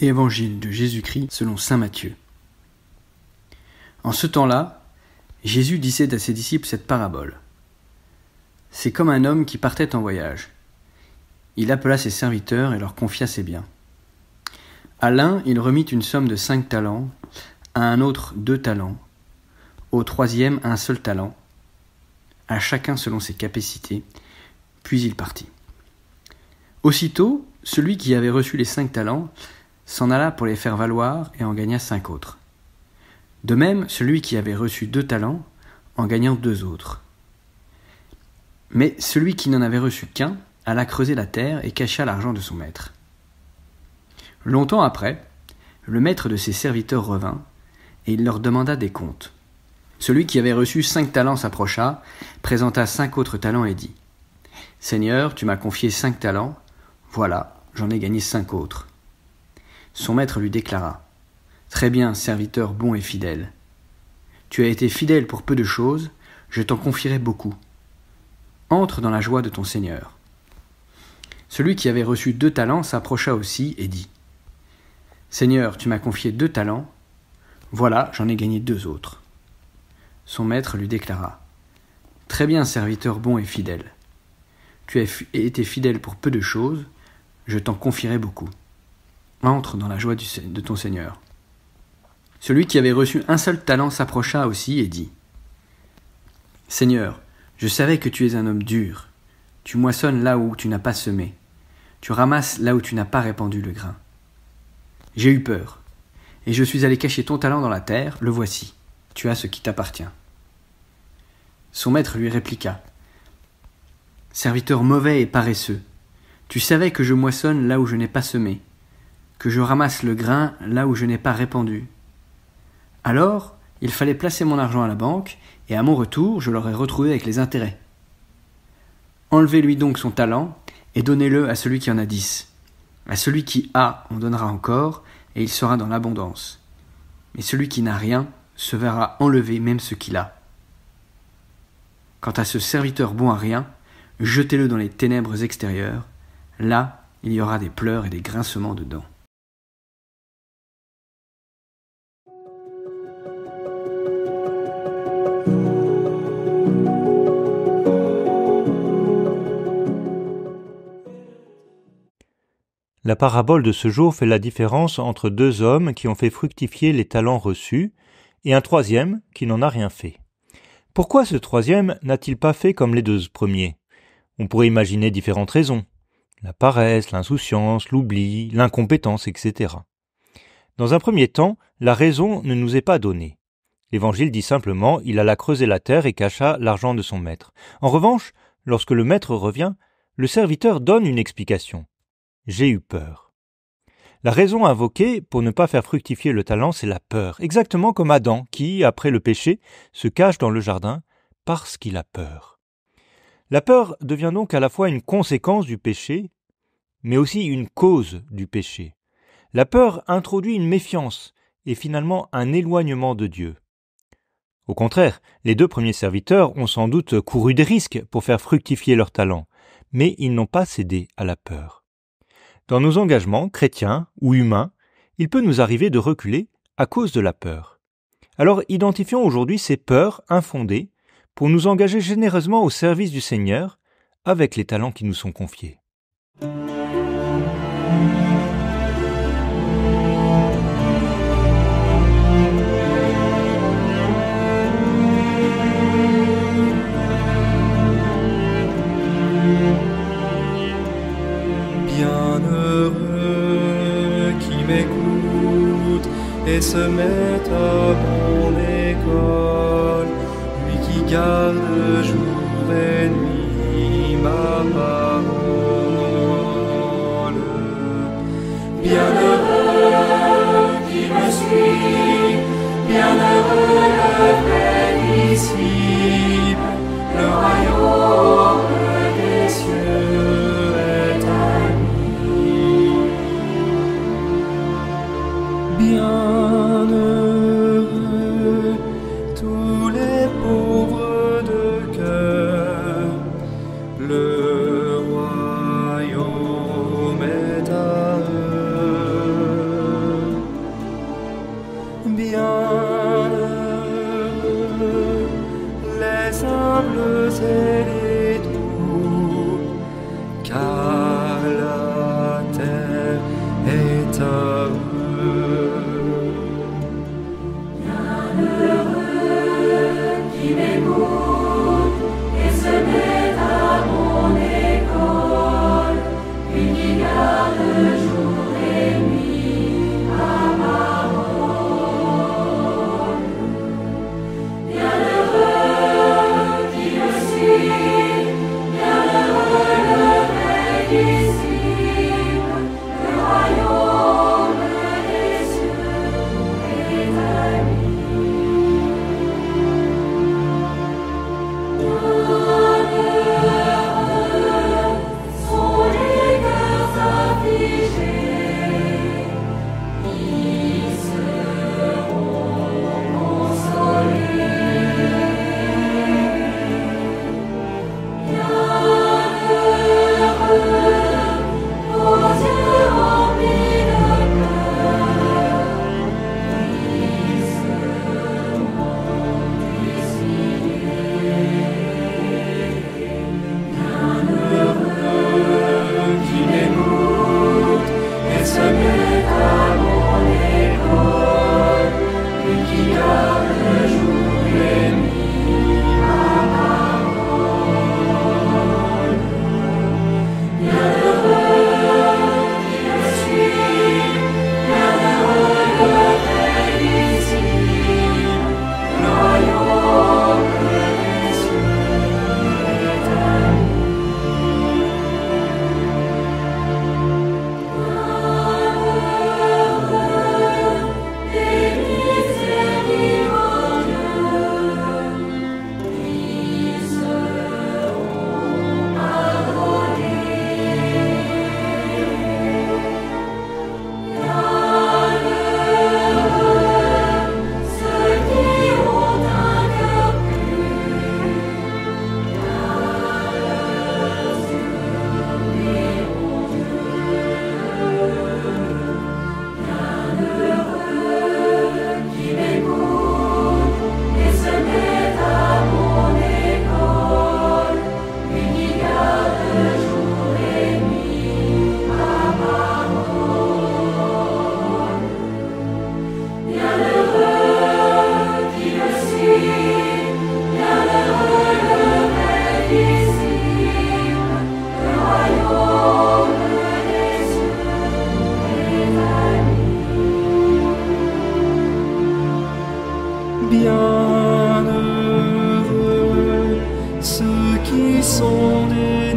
Évangile de Jésus-Christ selon saint Matthieu. En ce temps-là, Jésus disait à ses disciples cette parabole. C'est comme un homme qui partait en voyage. Il appela ses serviteurs et leur confia ses biens. À l'un, il remit une somme de 5 talents, à un autre 2 talents, au troisième un seul talent, à chacun selon ses capacités, puis il partit. Aussitôt, celui qui avait reçu les 5 talents s'en alla pour les faire valoir et en gagna 5 autres. De même, celui qui avait reçu 2 talents en gagnant 2 autres. Mais celui qui n'en avait reçu qu'un alla creuser la terre et cacha l'argent de son maître. Longtemps après, le maître de ses serviteurs revint, et il leur demanda des comptes. Celui qui avait reçu 5 talents s'approcha, présenta 5 autres talents et dit « Seigneur, tu m'as confié 5 talents, voilà, j'en ai gagné 5 autres. » Son maître lui déclara « Très bien, serviteur bon et fidèle. Tu as été fidèle pour peu de choses, je t'en confierai beaucoup. Entre dans la joie de ton Seigneur. » Celui qui avait reçu 2 talents s'approcha aussi et dit « Seigneur, tu m'as confié 2 talents, voilà, j'en ai gagné 2 autres. » Son maître lui déclara « Très bien, serviteur bon et fidèle. Tu as été fidèle pour peu de choses, je t'en confierai beaucoup. Entre dans la joie de ton Seigneur. » Celui qui avait reçu un seul talent s'approcha aussi et dit « Seigneur, je savais que tu es un homme dur. Tu moissonnes là où tu n'as pas semé. Tu ramasses là où tu n'as pas répandu le grain. J'ai eu peur, et je suis allé cacher ton talent dans la terre, le voici. Tu as ce qui t'appartient. » Son maître lui répliqua « Serviteur mauvais et paresseux, tu savais que je moissonne là où je n'ai pas semé, que je ramasse le grain là où je n'ai pas répandu. Alors, il fallait placer mon argent à la banque, et à mon retour, je l'aurais retrouvé avec les intérêts. Enlevez-lui donc son talent, et donnez-le à celui qui en a 10. À celui qui a, on donnera encore, et il sera dans l'abondance. Mais celui qui n'a rien, se verra enlever même ce qu'il a. Quant à ce serviteur bon à rien, jetez-le dans les ténèbres extérieures. Là, il y aura des pleurs et des grincements de dents. La parabole de ce jour fait la différence entre 2 hommes qui ont fait fructifier les talents reçus et un troisième qui n'en a rien fait. Pourquoi ce troisième n'a-t-il pas fait comme les 2 premiers ? On pourrait imaginer différentes raisons. La paresse, l'insouciance, l'oubli, l'incompétence, etc. Dans un premier temps, la raison ne nous est pas donnée. L'Évangile dit simplement « il alla creuser la terre et cacha l'argent de son maître ». En revanche, lorsque le maître revient, le serviteur donne une explication. « J'ai eu peur ». La raison invoquée pour ne pas faire fructifier le talent, c'est la peur, exactement comme Adam qui, après le péché, se cache dans le jardin parce qu'il a peur. La peur devient donc à la fois une conséquence du péché, mais aussi une cause du péché. La peur introduit une méfiance et finalement un éloignement de Dieu. Au contraire, les 2 premiers serviteurs ont sans doute couru des risques pour faire fructifier leur talent, mais ils n'ont pas cédé à la peur. Dans nos engagements, chrétiens ou humains, il peut nous arriver de reculer à cause de la peur. Alors identifions aujourd'hui ces peurs infondées pour nous engager généreusement au service du Seigneur avec les talents qui nous sont confiés. Bienheureux qui m'écoute et se met à mon école, lui qui garde jour et nuit ma parole. Bienheureux qui me suit, bienheureux le paisible, le royaume des cieux est à lui. Bienheureux tous les pauvres de cœur, le royaume est à eux. Bienheureux les humbles et les doux, car la terre est à eux. Bienheureux qui m'écoute et se met à mon école, lui qui garde jour et nuit ma parole. Bienheureux qui me suit, bienheureux le veille disciple, le royaume des cieux est à lui. Bienheureux sont les cœurs affligés, ils seront consolés. Bienheureux aux yeux remplis de pleurs, ils seront Bienheureux qui m'écoute et se met à mon école, lui qui garde jour et nuit ma parole. Bienheureux qui me suit, bienheureux le veille disciple, le royaume des cieux est à lui. Bienheureux les miséricordieux, ils seront pardonnés. Bienheureux ceux qui ont un cœur pur, car leurs yeux verront Dieu. Bienheureux qui m'écoute et se met à mon école, lui qui garde jour et nuit ma parole. Bienheureux qui me suit, bienheureux le veille disciple, le royaume des cieux est à lui. Bienheureux ceux qui sont des